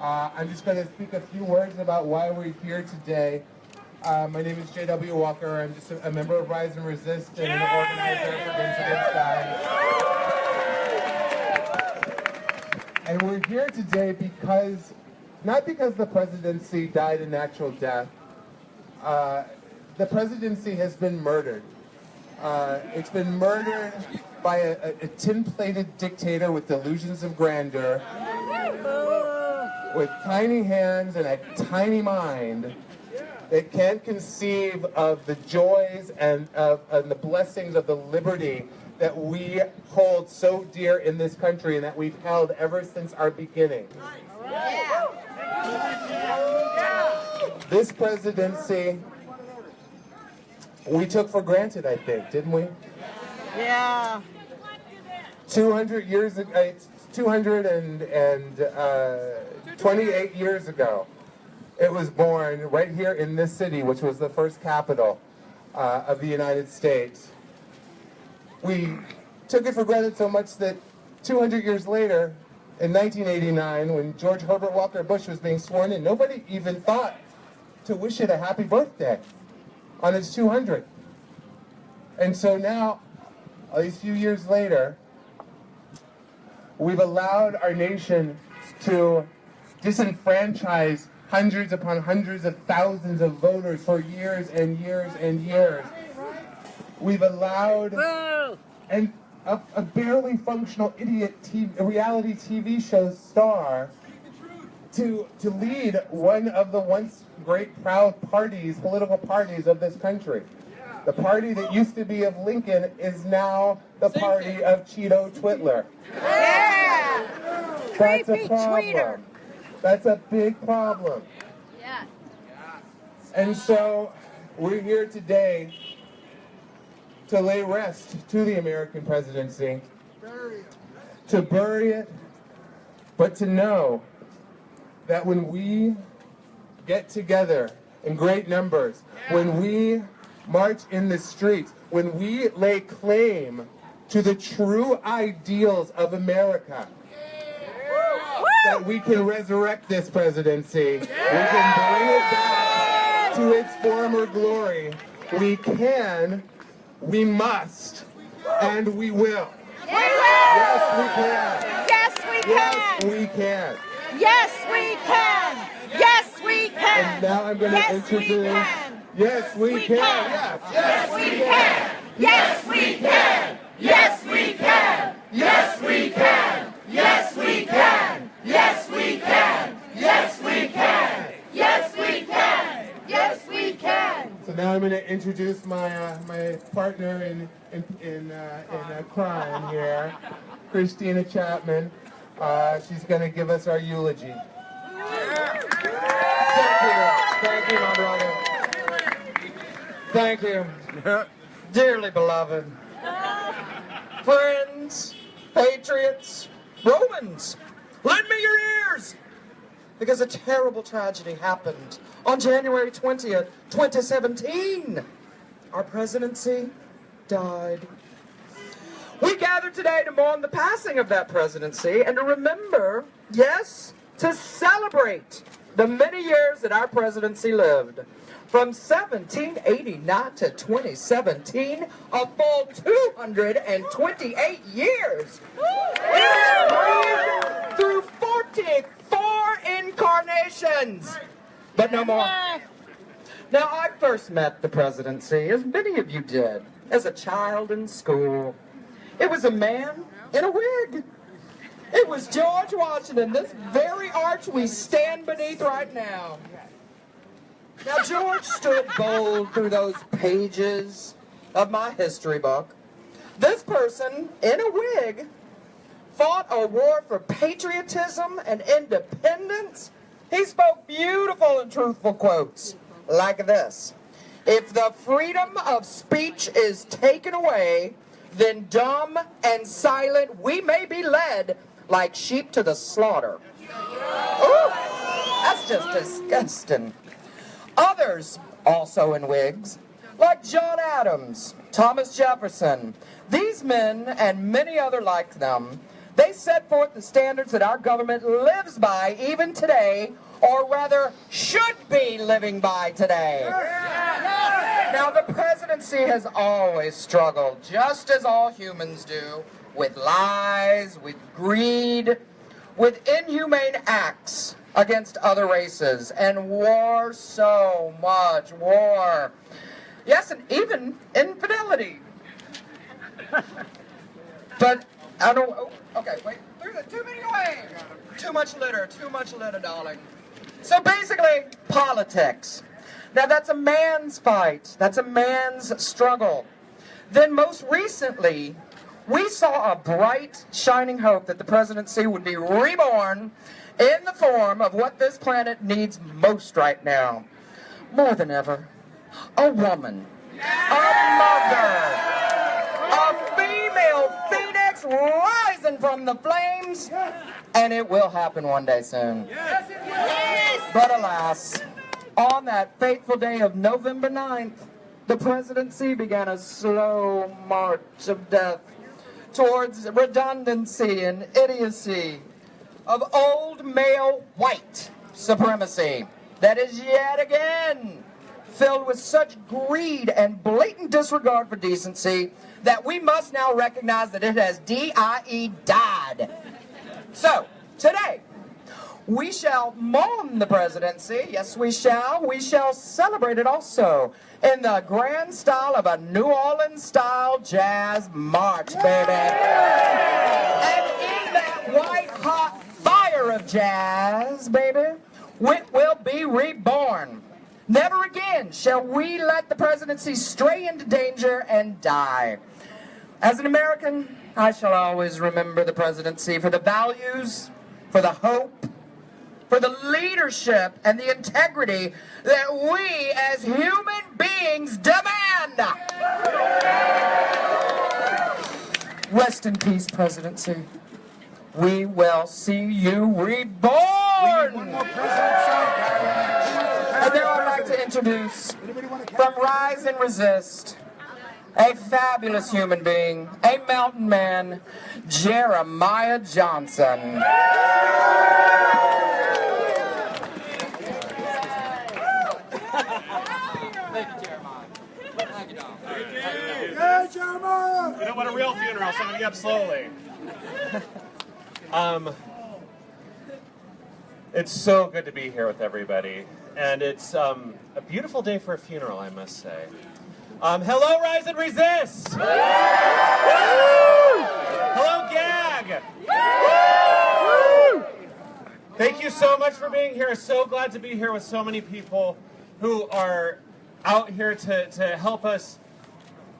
I'm just going to speak a few words about why we're here today. My name is J.W. Walker. I'm just a member of Rise and Resist and an organizer for Guns Against Dying. And we're here today because, not because the presidency died a natural death. The presidency has been murdered. It's been murdered by a tin-plated dictator with delusions of grandeur, with tiny hands and a tiny mind that can't conceive of the joys and the blessings of the liberty that we hold so dear in this country and that we've held ever since our beginning. This presidency we took for granted, I think, didn't we? Yeah. 200 years ago, 228 years ago, it was born right here in this city, which was the first capital of the United States. We took it for granted so much that 200 years later, in 1989, when George Herbert Walker Bush was being sworn in, nobody even thought to wish it a happy birthday on its 200th. And so now, all these few years later, we've allowed our nation to disenfranchise hundreds upon hundreds of thousands of voters for years and years and years. We've allowed a barely functional idiot reality TV show star to lead one of the once great proud political parties of this country. The party that used to be of Lincoln is now the party of Cheeto Twitler. Yeah! That's a problem. That's a big problem. Yeah. And so we're here today to lay rest to the American presidency, to bury it, but to know that when we get together in great numbers, when we march in the streets, when we lay claim to the true ideals of America, that we can resurrect this presidency, we can bring it back to its former glory. We can, we must, and we will. Yes, we can. Yes, we can. Yes, we can. Yes, we can. Yes, we can. And now I'm going to introduce. Yes, we can. Yes, yes, we can. Yes, we can. Yes, we can. Yes, we can. Yes, we can. Yes, we can. Yes, we can. Yes, we can. Yes, we can. So now I'm going to introduce my my partner in crime here, Christina Chapman. She's going to give us our eulogy. Thank you, my brother. Thank you, dearly beloved. Friends, patriots, Romans, lend me your ears! Because a terrible tragedy happened on January 20th, 2017. Our presidency died. We gather today to mourn the passing of that presidency and to remember, yes, to celebrate the many years that our presidency lived. From 1789 to 2017, a full 228 years. It breathed through 44 incarnations, but no more. Now, I first met the presidency, as many of you did, as a child in school. It was a man in a wig. It was George Washington, this very arch we stand beneath right now. Now, George stood bold through those pages of my history book. This person, in a wig, fought a war for patriotism and independence. He spoke beautiful and truthful quotes like this: "If the freedom of speech is taken away, then dumb and silent we may be led like sheep to the slaughter." Ooh, that's just disgusting. Others, also in wigs, like John Adams, Thomas Jefferson, these men and many other like them They set forth the standards that our government lives by even today, or rather should be living by today. Now, the presidency has always struggled, just as all humans do, with lies, with greed, with inhumane acts against other races, and war, so much war. Yes, and even infidelity. But, I don't, oh, okay, wait, too many away. Too much litter, darling. So basically, politics. Now that's a man's fight. That's a man's struggle. Then most recently, we saw a bright, shining hope that the presidency would be reborn in the form of what this planet needs most right now. More than ever, a woman, a mother, a female phoenix rising from the flames, and it will happen one day soon. But alas, on that fateful day of November 9th, the presidency began a slow march of death towards redundancy and idiocy of old male white supremacy that is yet again filled with such greed and blatant disregard for decency that we must now recognize that it has died. So, today, we shall mourn the presidency. Yes, we shall. We shall celebrate it also in the grand style of a New Orleans-style jazz march, baby. And in that white-hot fire of jazz, baby, it will be reborn. Never again shall we let the presidency stray into danger and die. As an American, I shall always remember the presidency for the values, for the hope, for the leadership and the integrity that we as human beings demand. Rest in peace, presidency. We will see you reborn. And now I'd like to introduce, from Rise and Resist, a fabulous human being, a mountain man, Jeremiah Johnson. Yeah, Jeremiah! We don't want a real funeral, so I'm going to get up slowly. It's so good to be here with everybody, and it's a beautiful day for a funeral, I must say. Hello, Rise and Resist! Hello, GAG! Thank you so much for being here. So glad to be here with so many people who are out here to help us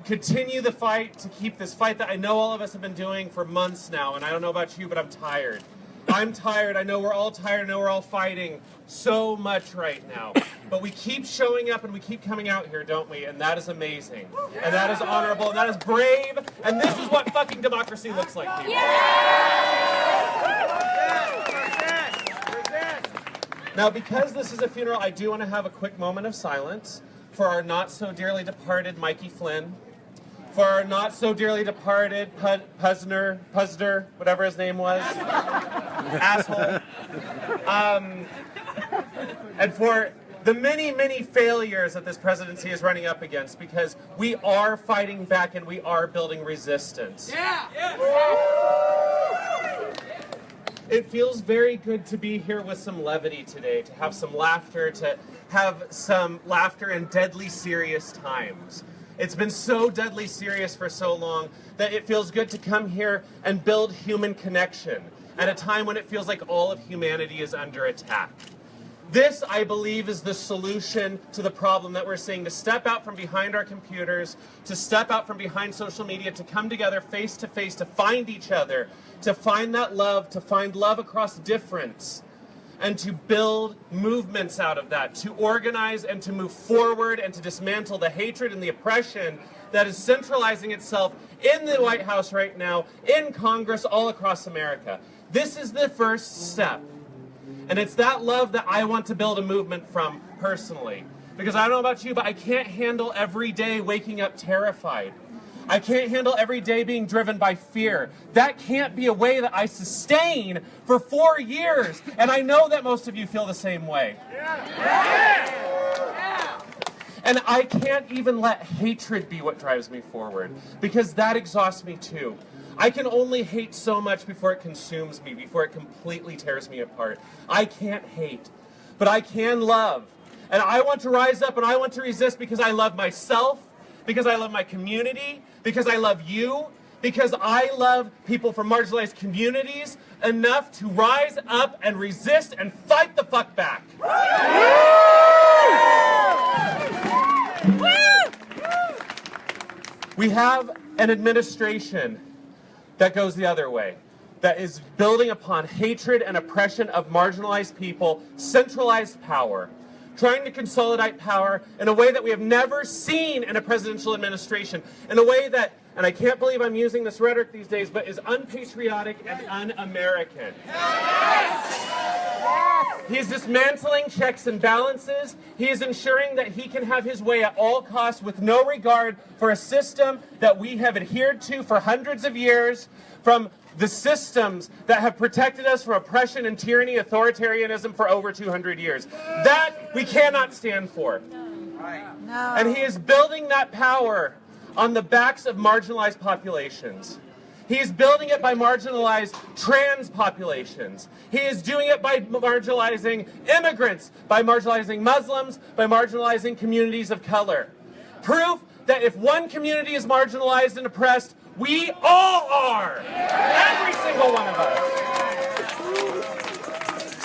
continue the fight, to keep this fight that I know all of us have been doing for months now, and I don't know about you, but I'm tired. I'm tired. I know we're all tired. I know we're all fighting so much right now. But we keep showing up and we keep coming out here, don't we? And that is amazing. And that is honorable. And that is brave. And this is what fucking democracy looks like, people. Now, because this is a funeral, I do want to have a quick moment of silence for our not so dearly departed Mikey Flynn, for our not so dearly departed Puzder, whatever his name was, asshole, and for the many, many failures that this presidency is running up against, because we are fighting back and we are building resistance. It feels very good to be here with some levity today, to have some laughter, in deadly serious times. It's been so deadly serious for so long that it feels good to come here and build human connection at a time when it feels like all of humanity is under attack. This, I believe, is the solution to the problem that we're seeing, to step out from behind our computers, to step out from behind social media, to come together face to face, to find each other, to find that love, to find love across difference, and to build movements out of that, to organize and to move forward and to dismantle the hatred and the oppression that is centralizing itself in the White House right now, in Congress, all across America. This is the first step. And it's that love that I want to build a movement from personally. Because I don't know about you, but I can't handle every day waking up terrified. I can't handle every day being driven by fear. That can't be a way that I sustain for 4 years. And I know that most of you feel the same way. And I can't even let hatred be what drives me forward, because that exhausts me too. I can only hate so much before it consumes me, before it completely tears me apart. I can't hate, but I can love. And I want to rise up and I want to resist because I love myself, because I love my community, because I love you, because I love people from marginalized communities enough to rise up and resist and fight the fuck back. We have an administration that goes the other way, that is building upon hatred and oppression of marginalized people, centralized power, trying to consolidate power in a way that we have never seen in a presidential administration, in a way that, and I can't believe I'm using this rhetoric these days, but is unpatriotic and un-American. He is dismantling checks and balances. He is ensuring that he can have his way at all costs with no regard for a system that we have adhered to for hundreds of years, from the systems that have protected us from oppression and tyranny, authoritarianism for over 200 years. That we cannot stand for. No. And he is building that power on the backs of marginalized populations. He is building it by marginalized trans populations. He is doing it by marginalizing immigrants, by marginalizing Muslims, by marginalizing communities of color. Proof that if one community is marginalized and oppressed, we all are. Every single one of us.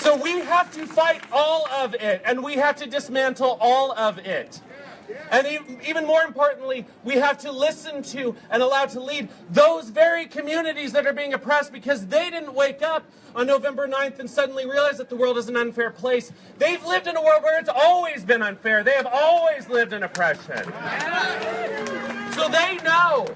So we have to fight all of it, and we have to dismantle all of it. And even more importantly, we have to listen to and allow to lead those very communities that are being oppressed, because they didn't wake up on November 9th and suddenly realize that the world is an unfair place. They've lived in a world where it's always been unfair. They have always lived in oppression. So they know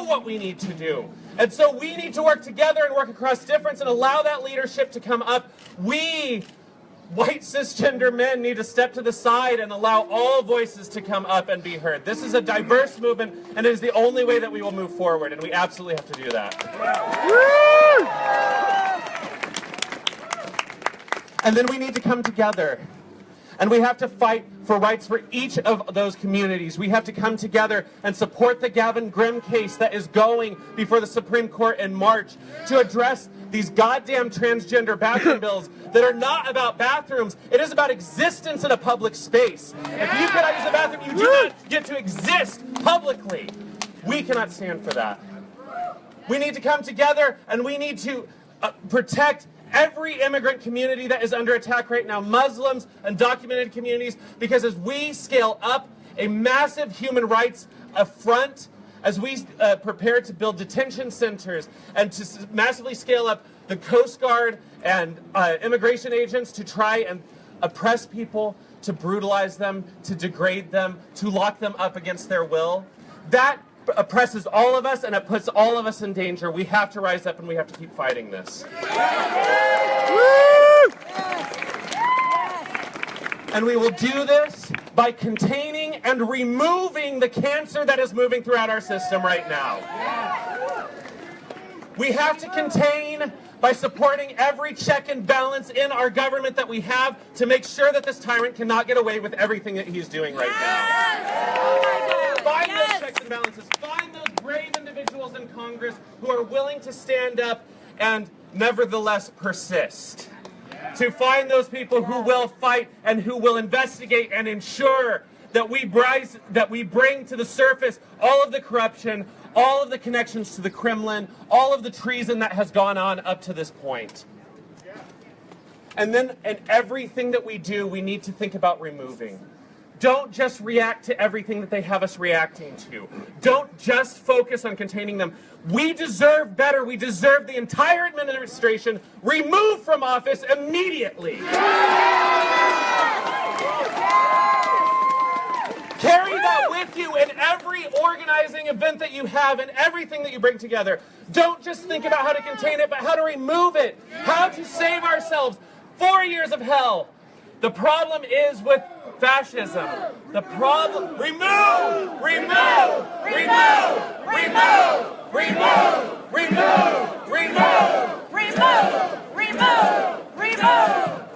what we need to do. And so we need to work together and work across difference and allow that leadership to come up. We, white cisgender men, need to step to the side and allow all voices to come up and be heard. This is a diverse movement, and it is the only way that we will move forward, and we absolutely have to do that. And then we need to come together, and we have to fight for rights for each of those communities. We have to come together and support the Gavin Grimm case that is going before the Supreme Court in March to address these goddamn transgender bathroom bills that are not about bathrooms. It is about existence in a public space. If you cannot use a bathroom, you do not get to exist publicly. We cannot stand for that. We need to come together, and we need to protect every immigrant community that is under attack right now, Muslims, undocumented communities, because as we scale up a massive human rights affront, as we prepare to build detention centers and to massively scale up the Coast Guard and immigration agents to try and oppress people, to brutalize them, to degrade them, to lock them up against their will, that oppresses all of us, and it puts all of us in danger. We have to rise up, and we have to keep fighting this. And we will do this by containing and removing the cancer that is moving throughout our system right now. We have to contain by supporting every check and balance in our government that we have to make sure that this tyrant cannot get away with everything that he's doing right now. Find those checks and balances. Find those brave individuals in Congress who are willing to stand up and nevertheless persist. To find those people who will fight and who will investigate and ensure that we bring to the surface all of the corruption, all of the connections to the Kremlin, all of the treason that has gone on up to this point. And then in everything that we do, we need to think about removing. Don't just react to everything that they have us reacting to. Don't just focus on containing them. We deserve better. We deserve the entire administration removed from office immediately. Carry that with you in every organizing event that you have and everything that you bring together. Don't just think about how to contain it, but how to remove it, how to save ourselves. 4 years of hell. The problem is with fascism. The problem... Remove! Remove! Remove! Remove! Remove! Remove! Remove! Remove! Remove! Remove!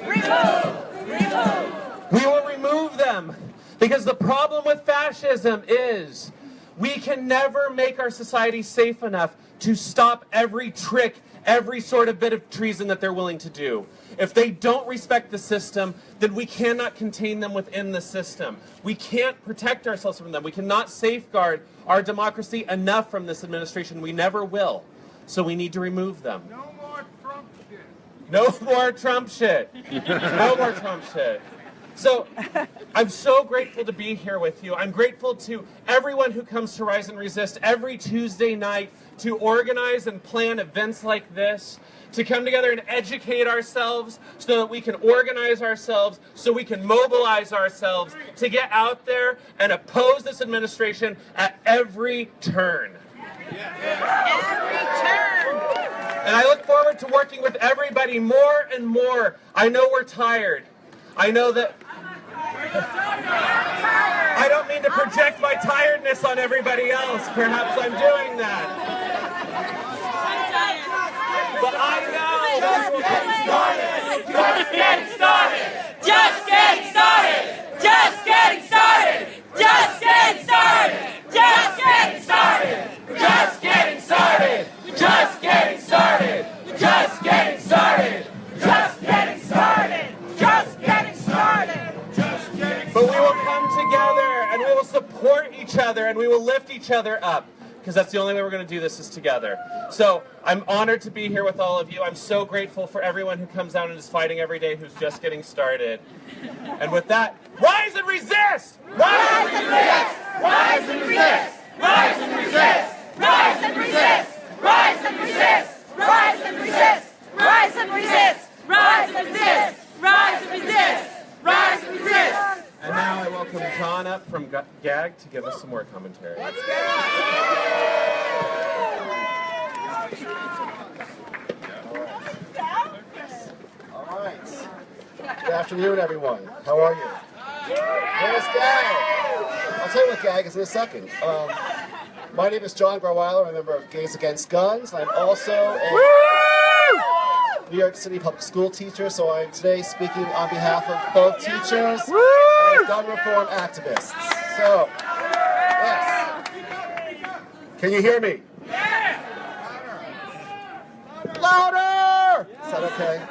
Remove! Remove! We will remove them because the problem with fascism is we can never make our society safe enough to stop every trick, every sort of bit of treason that they're willing to do. If they don't respect the system, then we cannot contain them within the system. We can't protect ourselves from them. We cannot safeguard our democracy enough from this administration. We never will. So we need to remove them. No more Trump shit. No more Trump shit. No more Trump shit. So, I'm so grateful to be here with you. I'm grateful to everyone who comes to Rise and Resist every Tuesday night to organize and plan events like this, to come together and educate ourselves so that we can organize ourselves, so we can mobilize ourselves to get out there and oppose this administration at every turn. Every turn! And I look forward to working with everybody more and more. I know we're tired. I know that... I don't mean to project my tiredness on everybody else. Perhaps I'm doing that. But I know... Just getting started! Just getting started! Just getting started! Just getting started! Just getting started! Just getting started! Just getting started! Just getting started! Just getting started! Just getting started! But we will come together and we will support each other and we will lift each other up. Because that's the only way we're going to do this is together. So I'm honored to be here with all of you. I'm so grateful for everyone who comes out and is fighting every day who's just getting started. And with that, rise and resist! Rise and resist! Rise and resist! Rise and resist! Rise and resist! Rise and resist! Rise and resist! Rise and resist! Rise and resist! Rise and resist! Rise and resist! And now I welcome John up from GAG to give us some more commentary. All right. Good afternoon, everyone. How are you? Where's GAG? I'll tell you what GAG is in a second. My name is John Garweiler. I'm a member of Gays Against Guns. I'm also a New York City public school teacher, so I'm today speaking on behalf of both teachers and gun reform activists. So, yes. Can you hear me? Louder! Is that okay?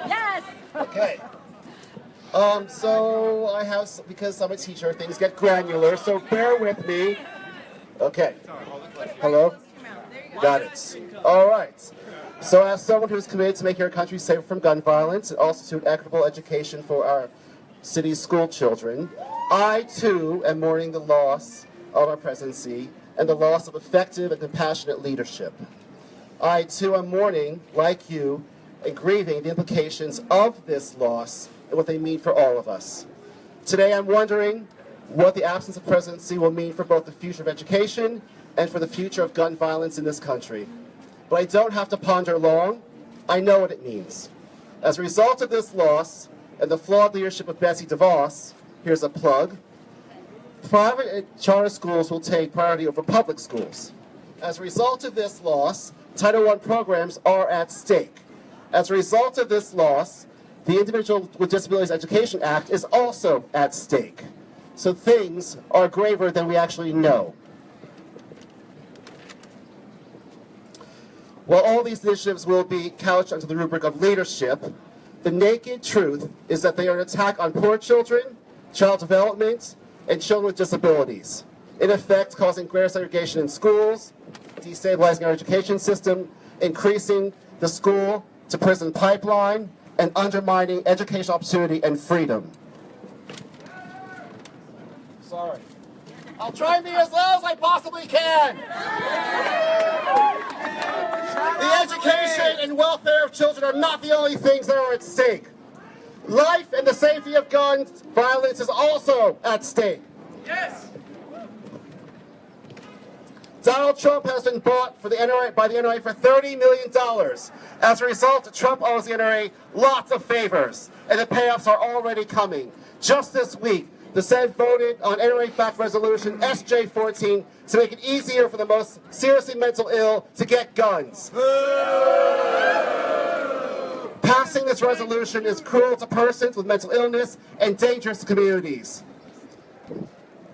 Yes! Okay. So I have, because I'm a teacher, things get granular, so bear with me. Okay. Hello? Got it. All right. So as someone who's committed to making our country safer from gun violence and also to equitable education for our city's school children, I too am mourning the loss of our presidency and the loss of effective and compassionate leadership. I too am mourning, like you, and grieving the implications of this loss and what they mean for all of us. Today I'm wondering what the absence of presidency will mean for both the future of education and for the future of gun violence in this country. But I don't have to ponder long. I know what it means. As a result of this loss and the flawed leadership of Betsy DeVos, here's a plug, private charter schools will take priority over public schools. As a result of this loss, Title I programs are at stake. As a result of this loss, the Individual with Disabilities Education Act is also at stake. So things are graver than we actually know. While all these initiatives will be couched under the rubric of leadership, the naked truth is that they are an attack on poor children, child development, and children with disabilities, in effect causing greater segregation in schools, destabilizing our education system, increasing the school-to-prison pipeline, and undermining educational opportunity and freedom. Sorry. I'll try and be as loud as I possibly can. The education and welfare of children are not the only things that are at stake. Life and the safety of gun violence is also at stake. Yes! Donald Trump has been bought for the NRA, by the NRA for $30 million. As a result, Trump owes the NRA lots of favors, and the payoffs are already coming. Just this week, the Senate voted on NRA-backed resolution SJ14 to make it easier for the most seriously mental ill to get guns. Passing this resolution is cruel to persons with mental illness and dangerous to communities.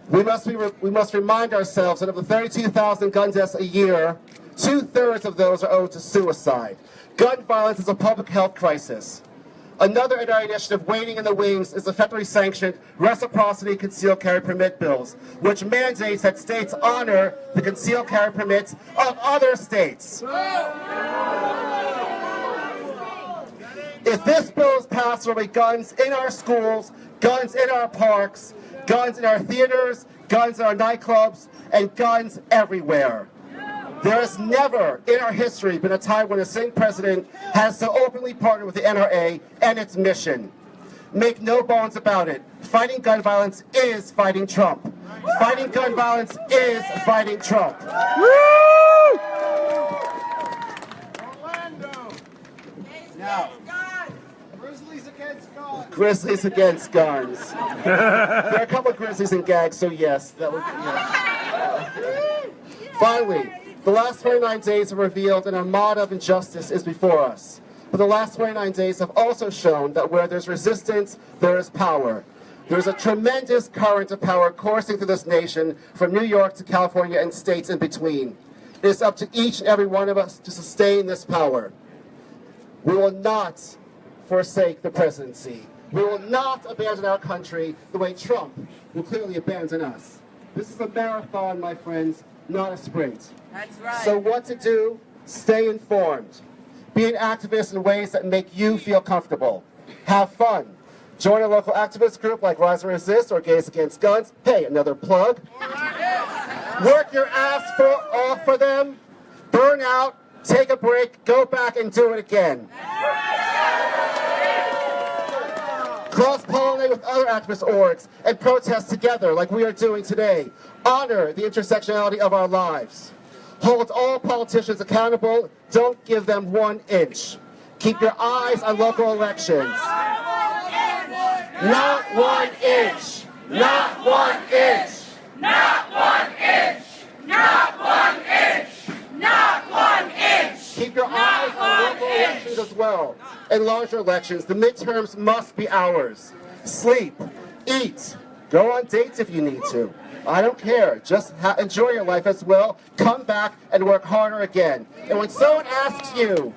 We must remind ourselves that of the 32,000 gun deaths a year, 2/3 of those are owed to suicide. Gun violence is a public health crisis. Another NRA initiative waiting in the wings is the federally sanctioned reciprocity concealed carry permit bills, which mandates that states honor the concealed carry permits of other states. If this bill is passed, there will be guns in our schools, guns in our parks, guns in our theaters, guns in our nightclubs, and guns everywhere. There has never in our history been a time when a sitting president has so openly partnered with the NRA and its mission. Make no bones about it. Fighting gun violence is fighting Trump. Fighting gun violence is fighting Trump. Now, Grizzlies against guns. Grizzlies against guns. There are a couple of grizzlies and gags, so yes, that would. Finally, the last 29 days have revealed an armada of injustice is before us. But the last 29 days have also shown that where there's resistance, there is power. There's a tremendous current of power coursing through this nation from New York to California and states in between. It is up to each and every one of us to sustain this power. We will not forsake the presidency. We will not abandon our country the way Trump will clearly abandon us. This is a marathon, my friends, not a sprint. That's right. So what to do? Stay informed. Be an activist in ways that make you feel comfortable. Have fun. Join a local activist group like Rise and Resist or Gays Against Guns. Hey, another plug. Work your ass off for them. Burn out. Take a break. Go back and do it again. Cross-pollinate with other activist orgs and protest together like we are doing today. Honor the intersectionality of our lives. Hold all politicians accountable. Don't give them 1 inch. Keep your eyes on local elections. Not 1 inch. Not 1 inch. Not 1 inch. Not 1 inch. Not 1 inch. Keep your eyes on local elections as well. And larger elections. The midterms must be ours. Sleep. Eat. Go on dates if you need to. I don't care. Just enjoy your life as well. Come back and work harder again. And when someone asks you,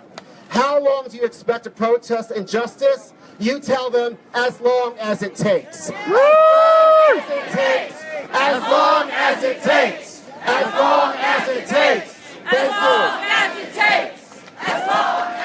how long do you expect to protest injustice? You tell them, as long as it takes. As long as it takes. As long as it takes. As long as it takes. As long as it takes. As long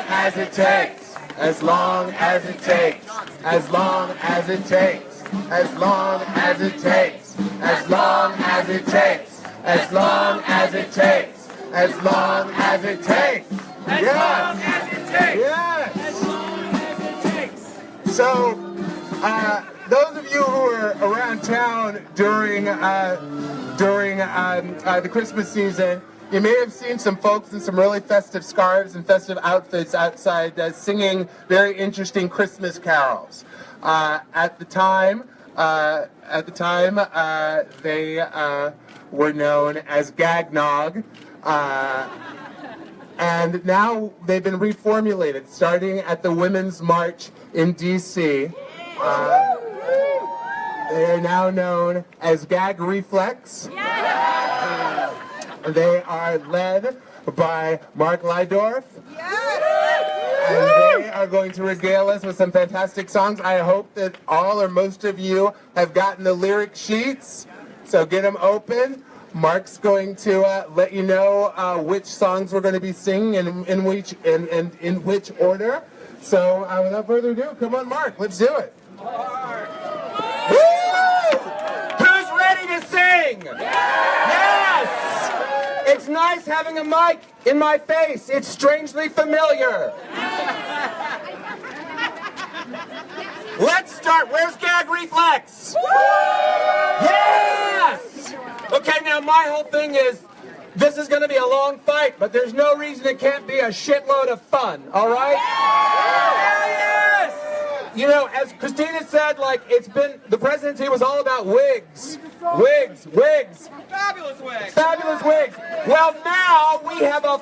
as it takes. As long as it takes. As long as it takes. As long as it takes. As long as it takes. As long as it takes. As long as it takes. As long as it takes. Yes. Yes. As long as it takes. So, those of you who were around town during the Christmas season, you may have seen some folks in some really festive scarves and festive outfits outside singing very interesting Christmas carols. At the time, they were known as Gagnog, and now they've been reformulated, starting at the Women's March in D.C. They are now known as Gag Reflex. They are led by Mark Lydorf. And they are going to regale us with some fantastic songs. I hope that all or most of you have gotten the lyric sheets. So get them open. Mark's going to let you know which songs we're going to be singing and in which order. So without further ado, come on, Mark, let's do it. Woo! Who's ready to sing? Yes! It's nice having a mic in my face. It's strangely familiar. Let's start. Where's Gag Reflex? Yes! Okay. Okay, now my whole thing is, this is going to be a long fight, but there's no reason it can't be a shitload of fun, all right? Yes! You know, as Christina said, like, the presidency was all about wigs. Wigs. Fabulous way. Fabulous wigs. Well, now we have a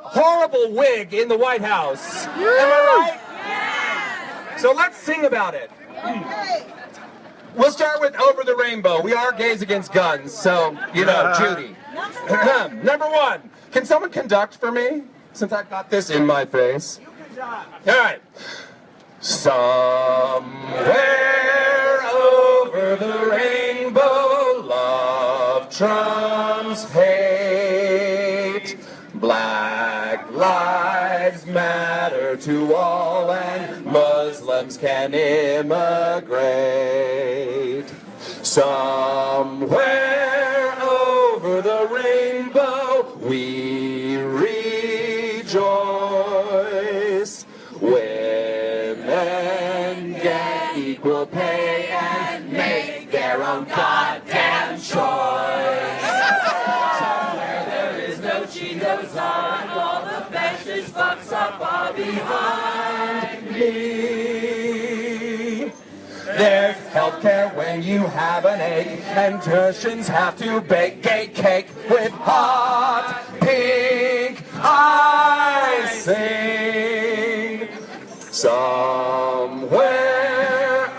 horrible wig in the White House. Am I right? So let's sing about it. We'll start with Over the Rainbow. We are gays against guns, so, you know, Judy. Number one. Can someone conduct for me? Since I've got this in my face. You conduct. All right. Somewhere over the rainbow, love trumps hate. Black lives matter to all, and Muslims can immigrate. Somewhere over the rainbow, we rejoice. Women get equal pay and make their own goddamn choice. Somewhere there is no Cheetos on, all the fascist fucks are far behind me. There's healthcare when you have an ache, and Tertians have to bake gay cake with hot pink icing. Somewhere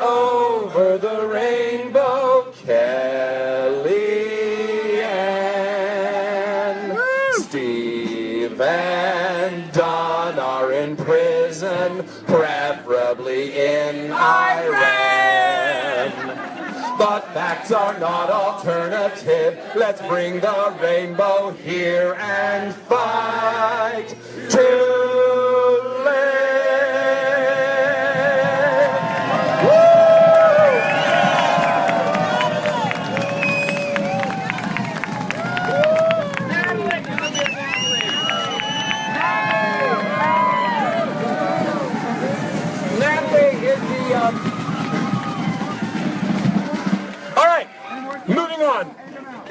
over the rainbow, Kelly and Steve and Don are in prison, preferably in Iran. But facts are not alternative. Let's bring the rainbow here and fight to live. Natalie is the All right, moving on.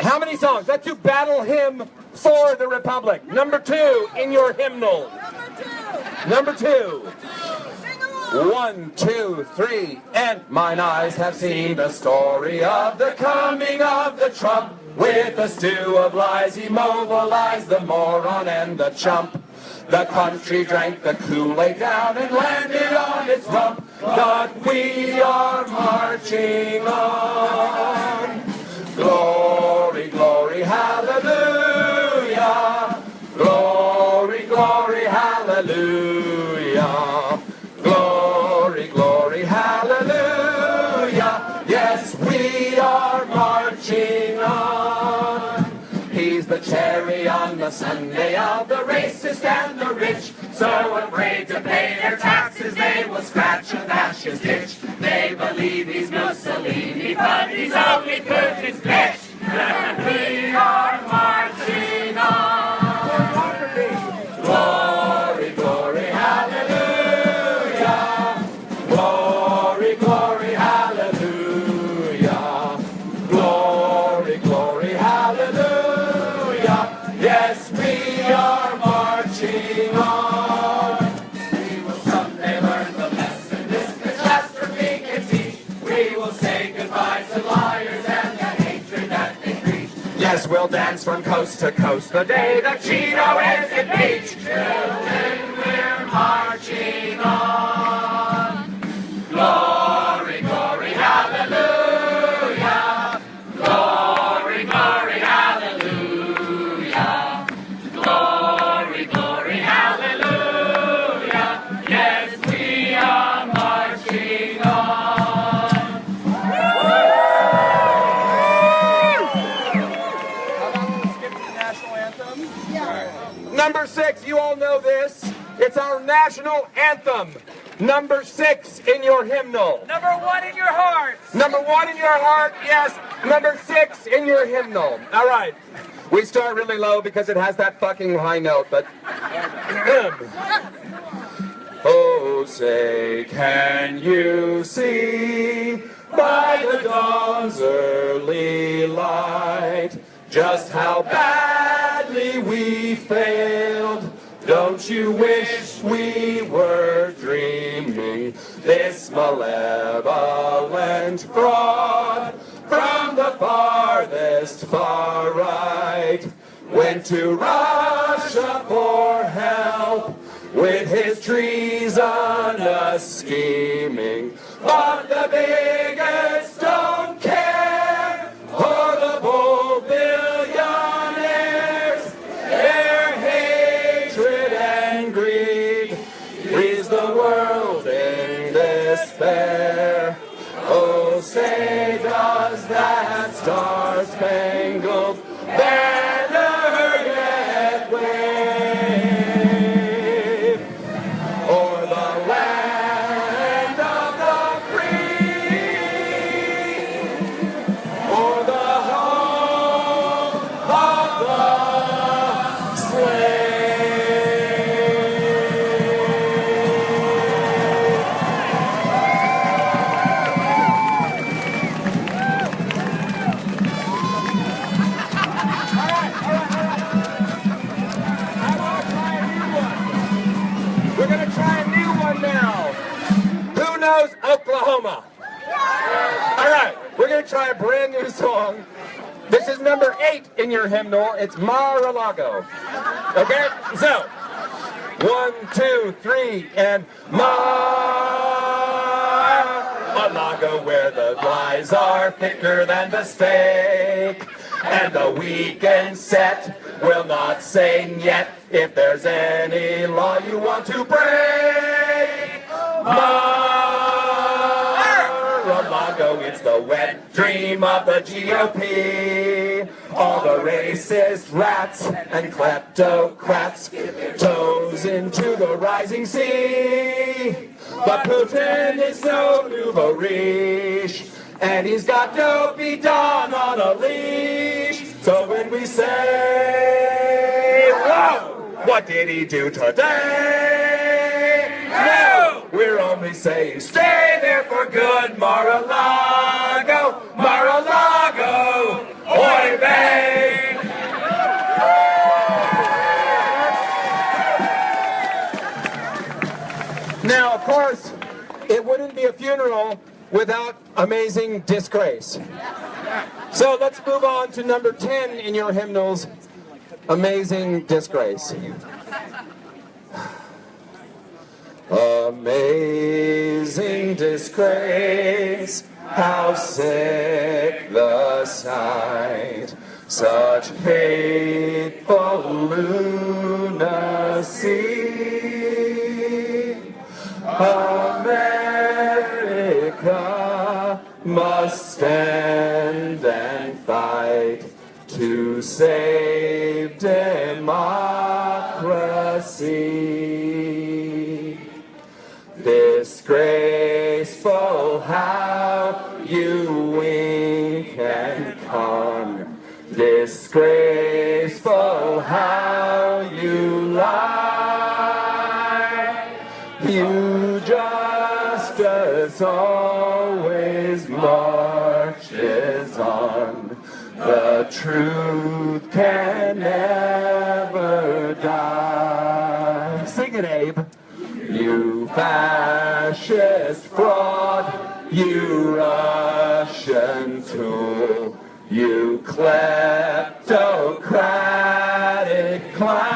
How many songs? Let's do Battle Hymn for the Republic. Number 2 in your hymnal. Number 2. 1, 2, 3, and mine eyes have seen the story of the coming of the Trump. With a stew of lies he mobilized the moron and the chump. The country drank the Kool-Aid down and landed on its rump. But we are marching on. Glory, glory, hallelujah. Glory, glory, hallelujah. Glory, glory, hallelujah. Yes, we are marching on. He's the cherry on the sundae of the racist and the rich. So afraid to pay their taxes, they will scratch a fascist itch. They believe he's Mussolini, but he's only Putin's bitch. We are marching on. Glory, glory, hallelujah. Glory, glory, hallelujah. Glory, glory, hallelujah. Yes, we are marching on. We will someday learn the lesson this catastrophe can teach. We will say goodbye to liars and the hatred that they preach. Yes, we'll dance from coast to coast the day the Cheeto is impeached. Children, we're marching on. Glory, glory, hallelujah. Glory, glory, hallelujah. Glory, glory, hallelujah. Yes, we are marching on. Number 6, you all know this. It's our national anthem. Number 6 in your hymnal. Number 1 in your heart. Number 1 in your heart, yes. Number 6 in your hymnal. All right. We start really low because it has that fucking high note, but... Oh, say, can you see by the dawn's early light. Just how badly we failed. Don't you wish we were dreaming this malevolent fraud from the farthest far right went to Russia for help with his treasonous scheming, but the bigots don't care, or the bold billionaires. Their hatred and greed leaves the world in despair. Oh, say does that star-spangled banner yet wave o'er the land of the free, o'er the home of the slave? We're going to try a new one now. Who knows Oklahoma? All right, we're going to try a brand new song. This is number 8 in your hymnal. It's Mar-a-Lago. Okay, so 1, 2, 3, and Mar-a-Lago, where the lies are thicker than the steak, and the weekend set will not say yet if there's any law you want to break. Mar-a-Lago, it's the wet dream of the GOP. All the racist rats and kleptocrats toes into the rising sea. But Putin is no nouveau riche, and he's got Dopey Don on a leash. So when we say, whoa, what did he do today? No, we're only saying stay there for good. Mar-a-Lago, Mar-a-Lago, oy vey. Now, of course, it wouldn't be a funeral without amazing disgrace. So let's move on to number 10 in your hymnals, Amazing Disgrace. Amazing disgrace, how sick the sight, such hateful lunacy. America must stand and fight to save democracy. Disgraceful how you wink and con. Disgraceful how you lie. You justice always marches on. The truth can never die. Sing it, Abe. You fascist fraud, you Russian tool, you kleptocratic clown.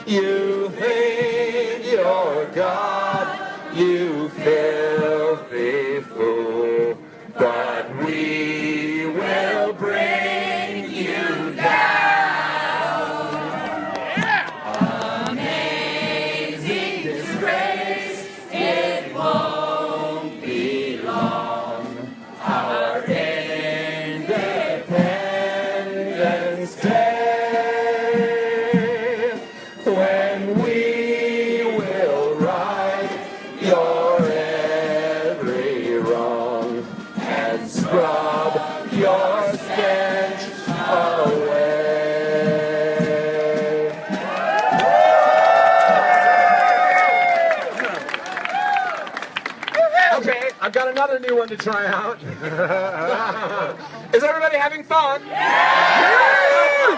You think you're God, you filthy fool, but we will bring you down. Amazing disgrace, it won't be long. Our Independence Day, when we will rise another new one to try out. Is everybody having fun? Yeah!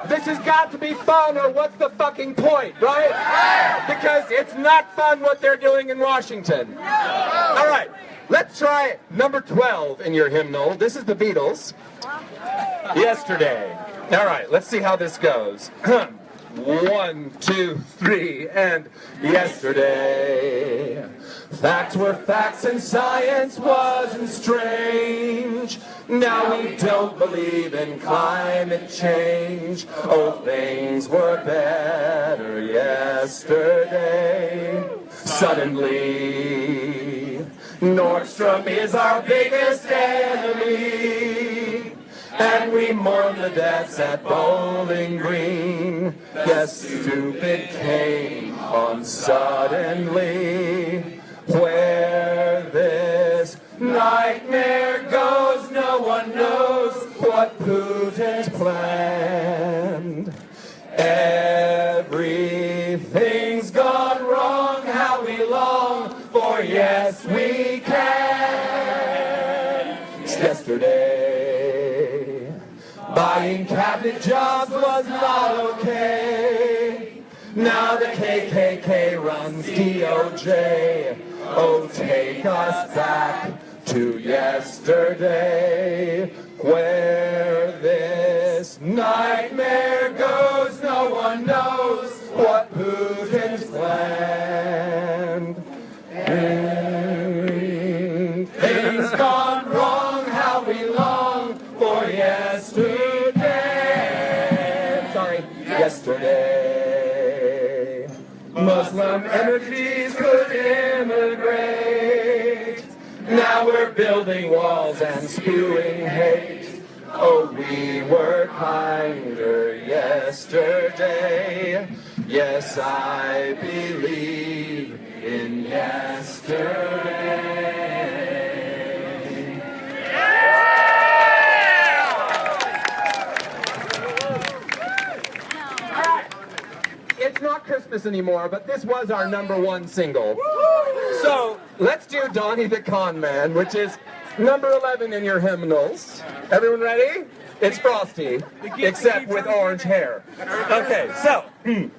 This has got to be fun, or what's the fucking point, right? Because it's not fun what they're doing in Washington. All right, let's try number 12 in your hymnal. This is the Beatles. Yesterday. All right, let's see how this goes. 1, 2, 3, and yesterday. Facts were facts and science wasn't strange. Now we don't believe in climate change. Oh, things were better yesterday. Suddenly, Nordstrom is our biggest enemy. And we mourn the deaths at Bowling Green. Yes, stupid came on suddenly. Where this nightmare goes, no one knows what Putin's planned. Everything's gone wrong, how we long for yes we can. Yesterday, buying cabinet jobs was not okay. Now the KKK runs DOJ. Oh, take us back to yesterday. Where this nightmare goes, no one knows what Putin's planned. Things gone wrong, how we long for yesterday. Sorry, yesterday. Muslim energies could immigrate. Now we're building walls and spewing hate. Oh, we were kinder yesterday. Yes, I believe in yesterday. It's not Christmas anymore, but this was our #1 single. So let's do Donnie the Con Man, which is number 11 in your hymnals. Everyone ready? It's Frosty, except with orange hair. Okay, so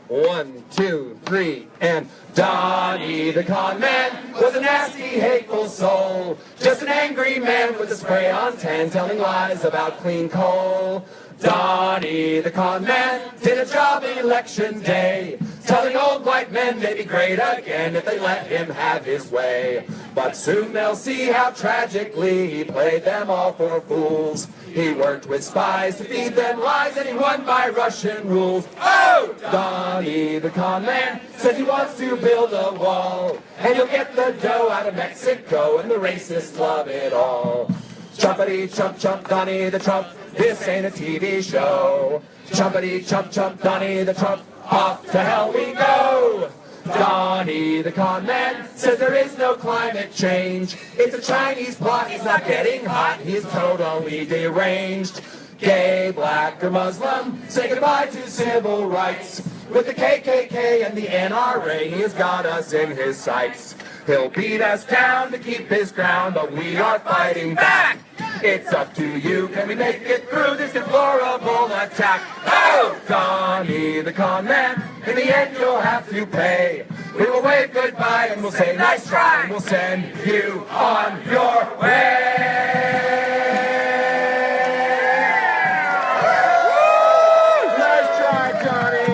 1, 2, 3, and Donnie the Con Man was a nasty, hateful soul, just an angry man with a spray-on tan, telling lies about clean coal. Donnie the Con Man did a job election day, telling old white men they'd be great again if they let him have his way. But soon they'll see how tragically he played them all for fools. He worked with spies to feed them lies, and he won by Russian rules. Oh! Donnie the Con Man says he wants to build a wall, and he'll get the dough out of Mexico, and the racists love it all. Chumpity chump chump Donnie the Trump, this ain't a TV show. Chumpity chump chump Donnie the Trump, off to hell we go. Donnie the Con Man says there is no climate change. It's a Chinese plot, he's not getting hot, he's totally deranged. Gay, black, or Muslim, say goodbye to civil rights. With the KKK and the NRA, he has got us in his sights. He'll beat us down to keep his ground, but we are fighting back. It's up to you, can we make it through this deplorable attack? Oh, Donnie the Con Man, in the end you'll have to pay. We will wave goodbye and we'll say nice try, and we'll send you on your way. Nice try, Johnny.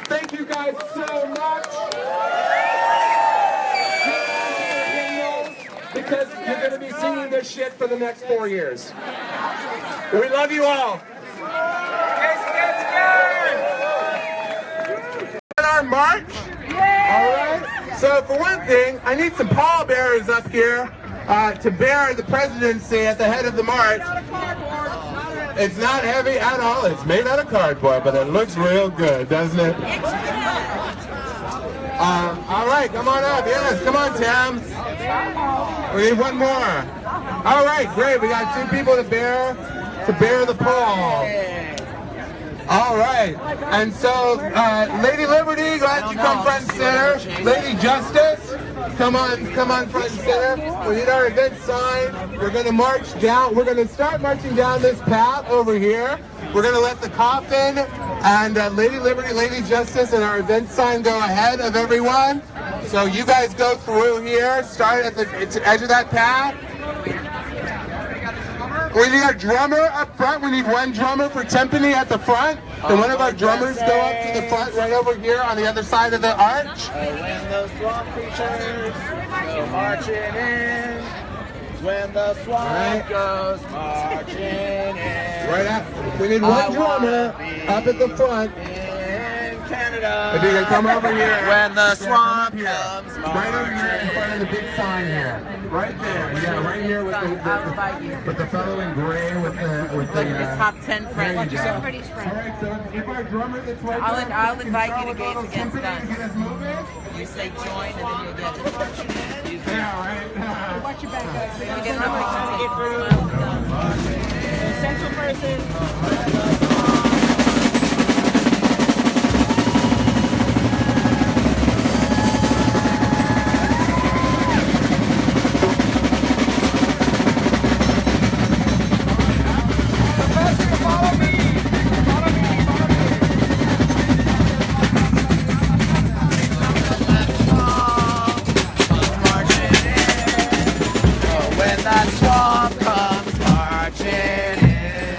Thank you guys so much. Because you're going to be singing this shit for the next 4 years. We love you all. Our march? All right. So for one thing, I need some pallbearers up here to bear the presidency at the head of the march. It's not heavy at all. It's made out of cardboard, but it looks real good, doesn't it? All right, come on up. Yes, come on, Tam. We need one more. All right, great. We got 2 people to bear the pole. All right. And so, Lady Liberty, glad you come front and center. Lady Justice, come on front and center. We need our event sign. We're going to march down. We're going to start marching down this path over here. We're going to let the coffin and Lady Liberty, Lady Justice, and our event sign go ahead of everyone. So you guys go through here, start at the edge of that path. We need a drummer up front. We need one drummer for timpani at the front. And one of our drummers go up to the front right over here on the other side of the arch. When the swamp creatures go marching in. When the swamp goes marching in. Right up. We need one drummer up at the front. In Canada. If you can come over here. When the swamp here. comes Right over here in front of the big sign here. Right there. Yeah, right here with the fellow in gray with the top 10 friends. Everybody's friend. All right, so if our drummer that's right there, I'll invite you to Gates Against timpani Guns. to get us moving. You say join and then you'll get it. Yeah, right. Watch your back, guys. You get an opportunity. Central person. When that swamp comes marching in.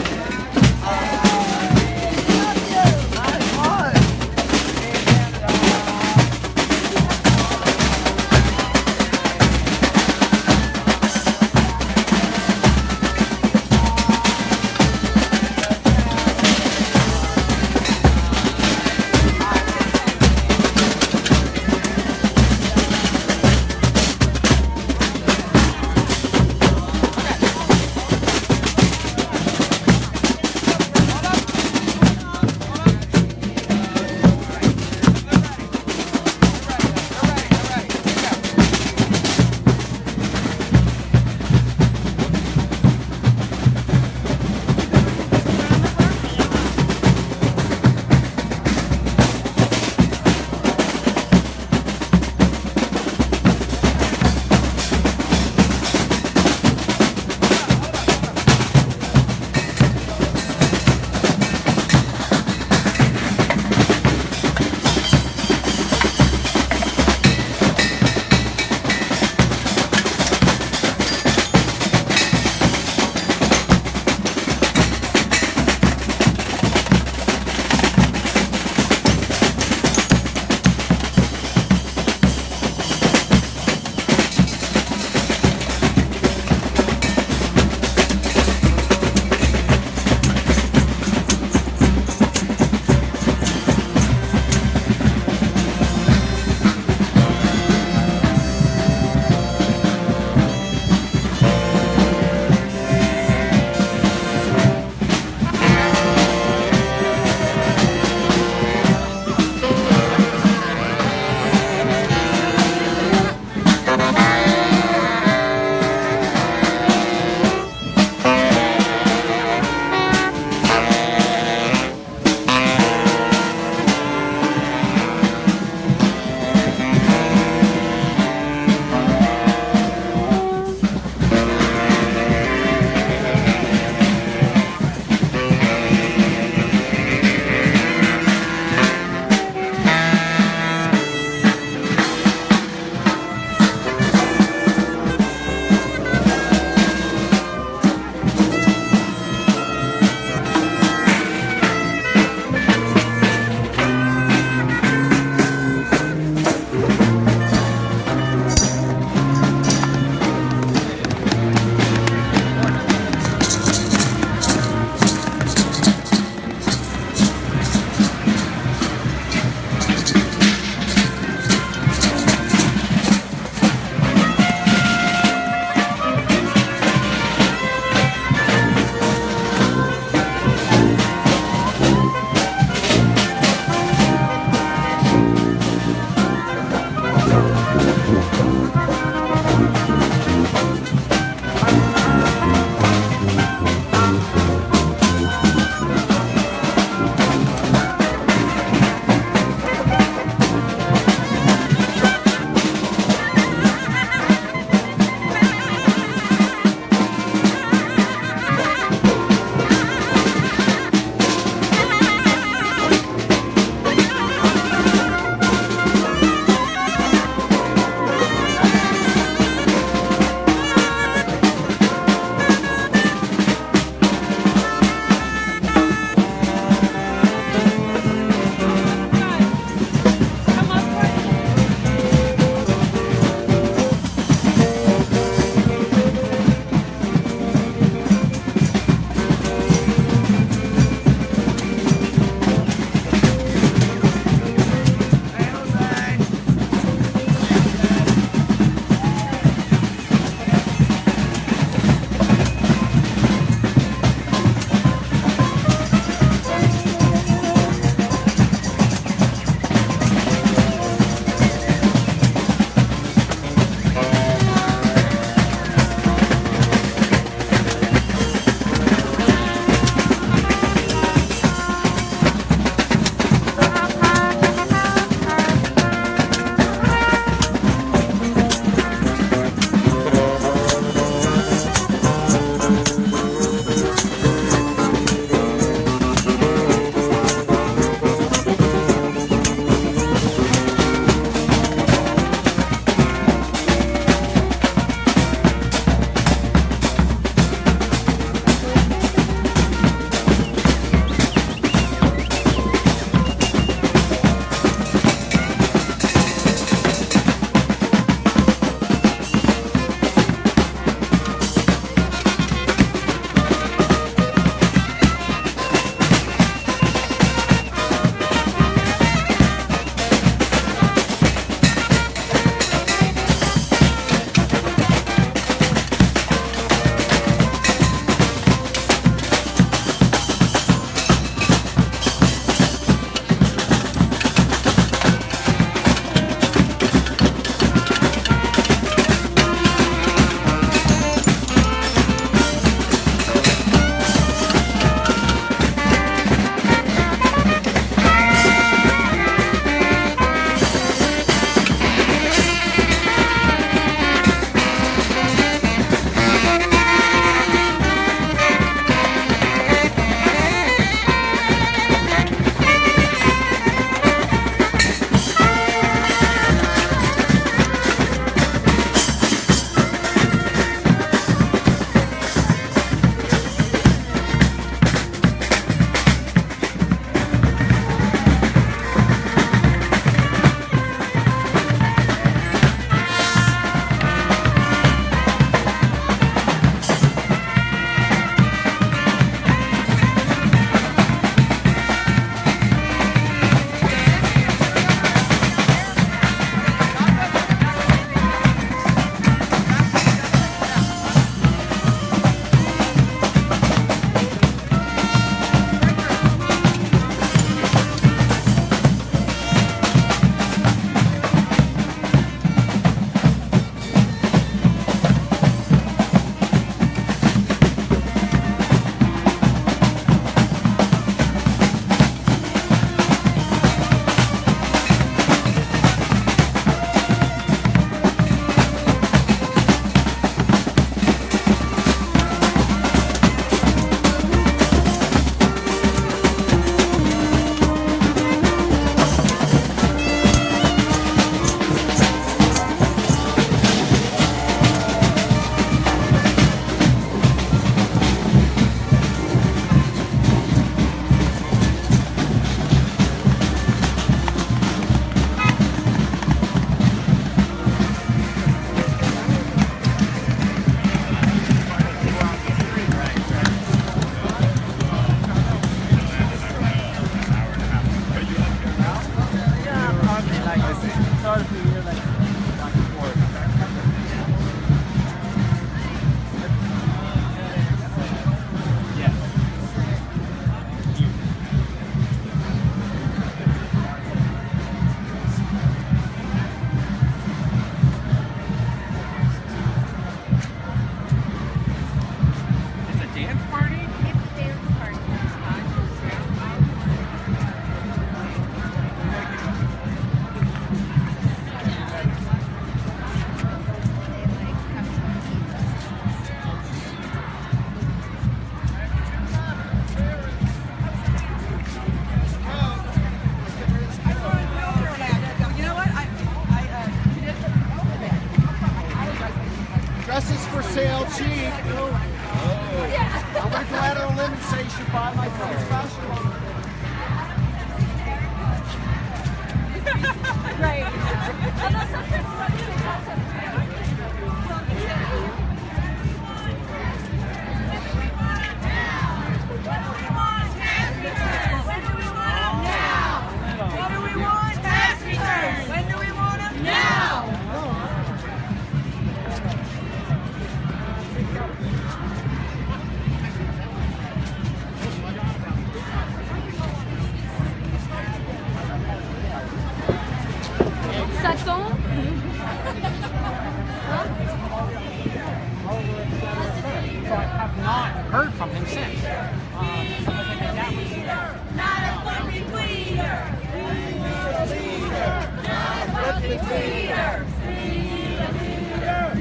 sale cheap. I went to Letter Limit and say you should buy my phone special. Right. Although sometimes heard from him since. not a fucking tweeter. Not a fucking tweeter.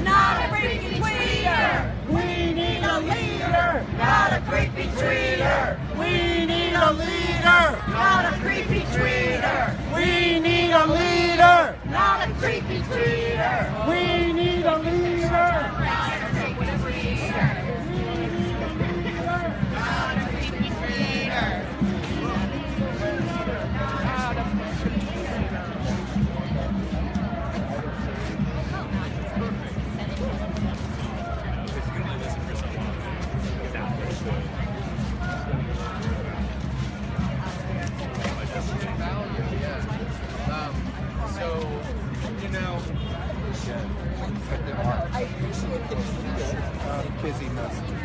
Not a freaking tweeter. We need a leader. Not a creepy tweeter. We need a leader. Not a creepy tweeter. We need a leader. Not a creepy tweeter. We need a leader. Not a creepy tweeter. Not a creepy tweeter. So, you know, I appreciate the busy message.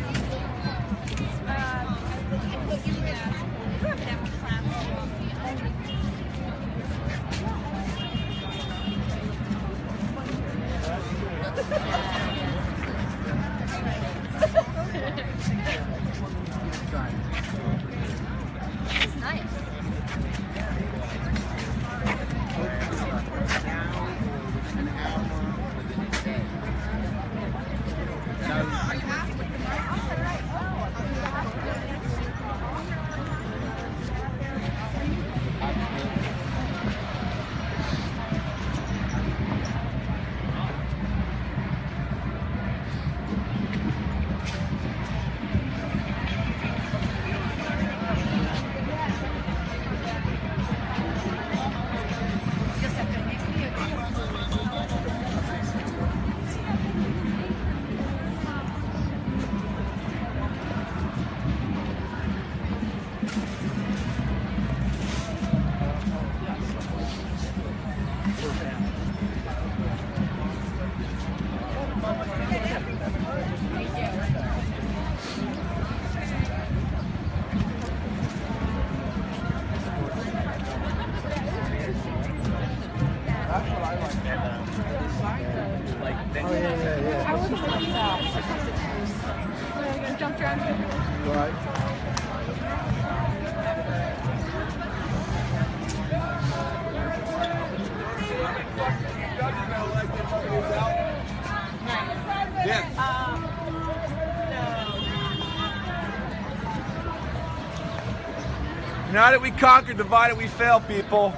United we conquer, divided we fail, people.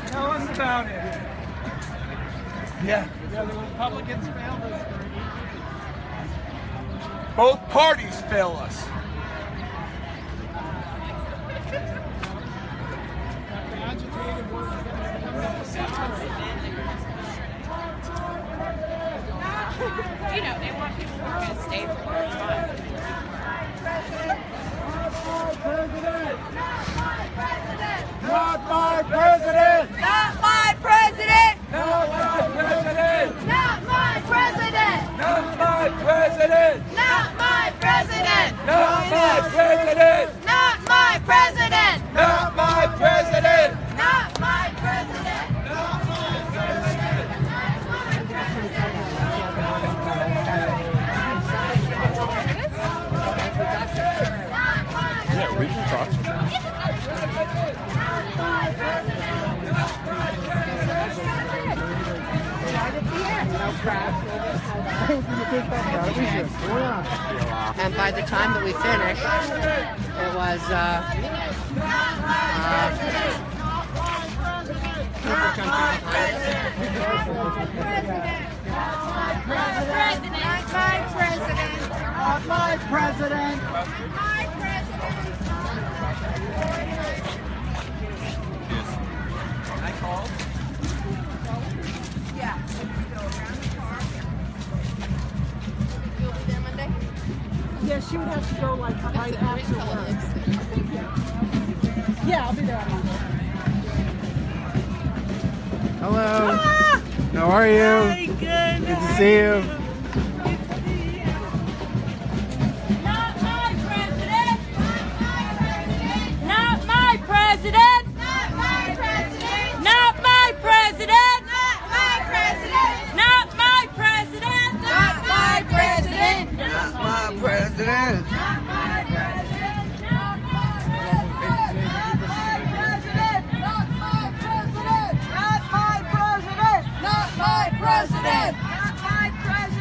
Tell us about it. Yeah. The Republicans failed us. Both parties fail us. You know, they want people who are going to stay for a long time. Not my president! Not my president! Not my president! Not my president! Not my president! Not my president! Not my president! Not my president! Not my president! Not my president! Yeah, we can talk. And by the time that we finished, it was super chunky. my president. My president. I called. Yeah. You'll be there Monday? Yeah, she would have to go like right after work. Yeah, I'll be there on Monday. Hello. How are you? Hi, good. Good to see you. Not my president. Not my president. Not my president. Not my president. Not my president. Not my president. Not my president. Not my president. Not my president. Not my president. Not my president.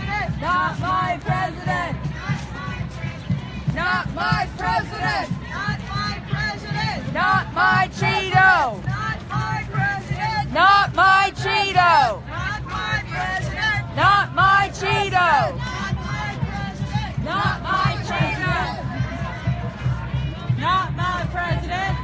Not my president. Not my president. Not my president. Not my president. Not my Cheeto. Not my president. Not my Cheeto. Not my president. Not my Cheeto. Not my president. Not my Cheeto. Not my president.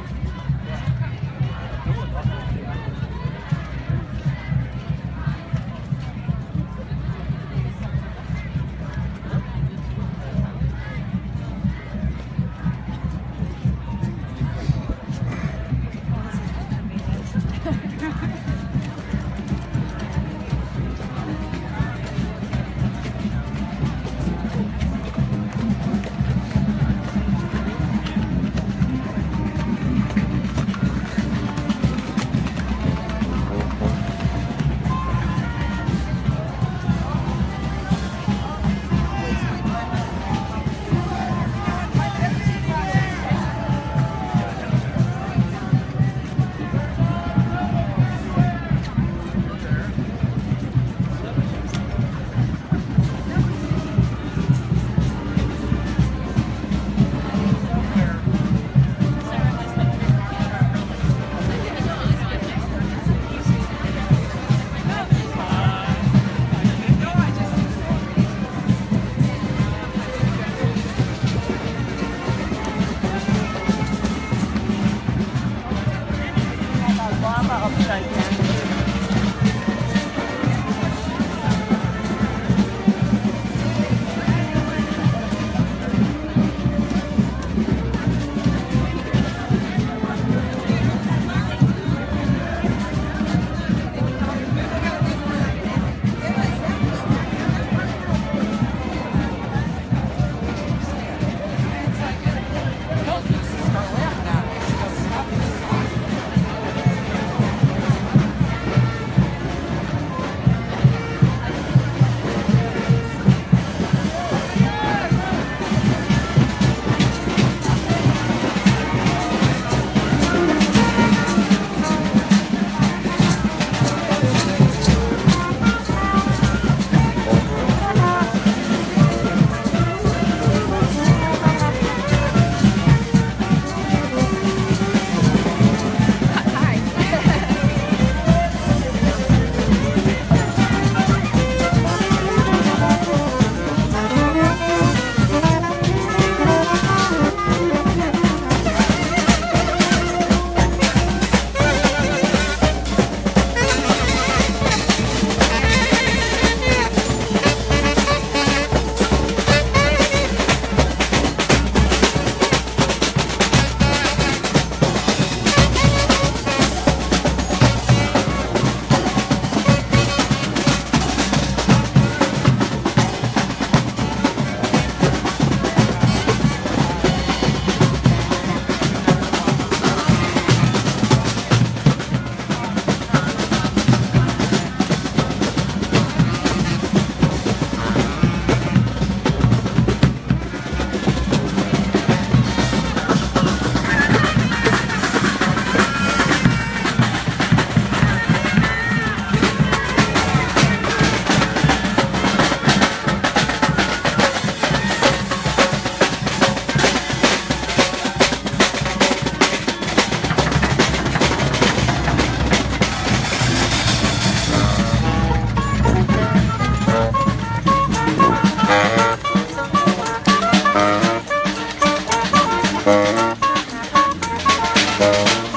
Thank you.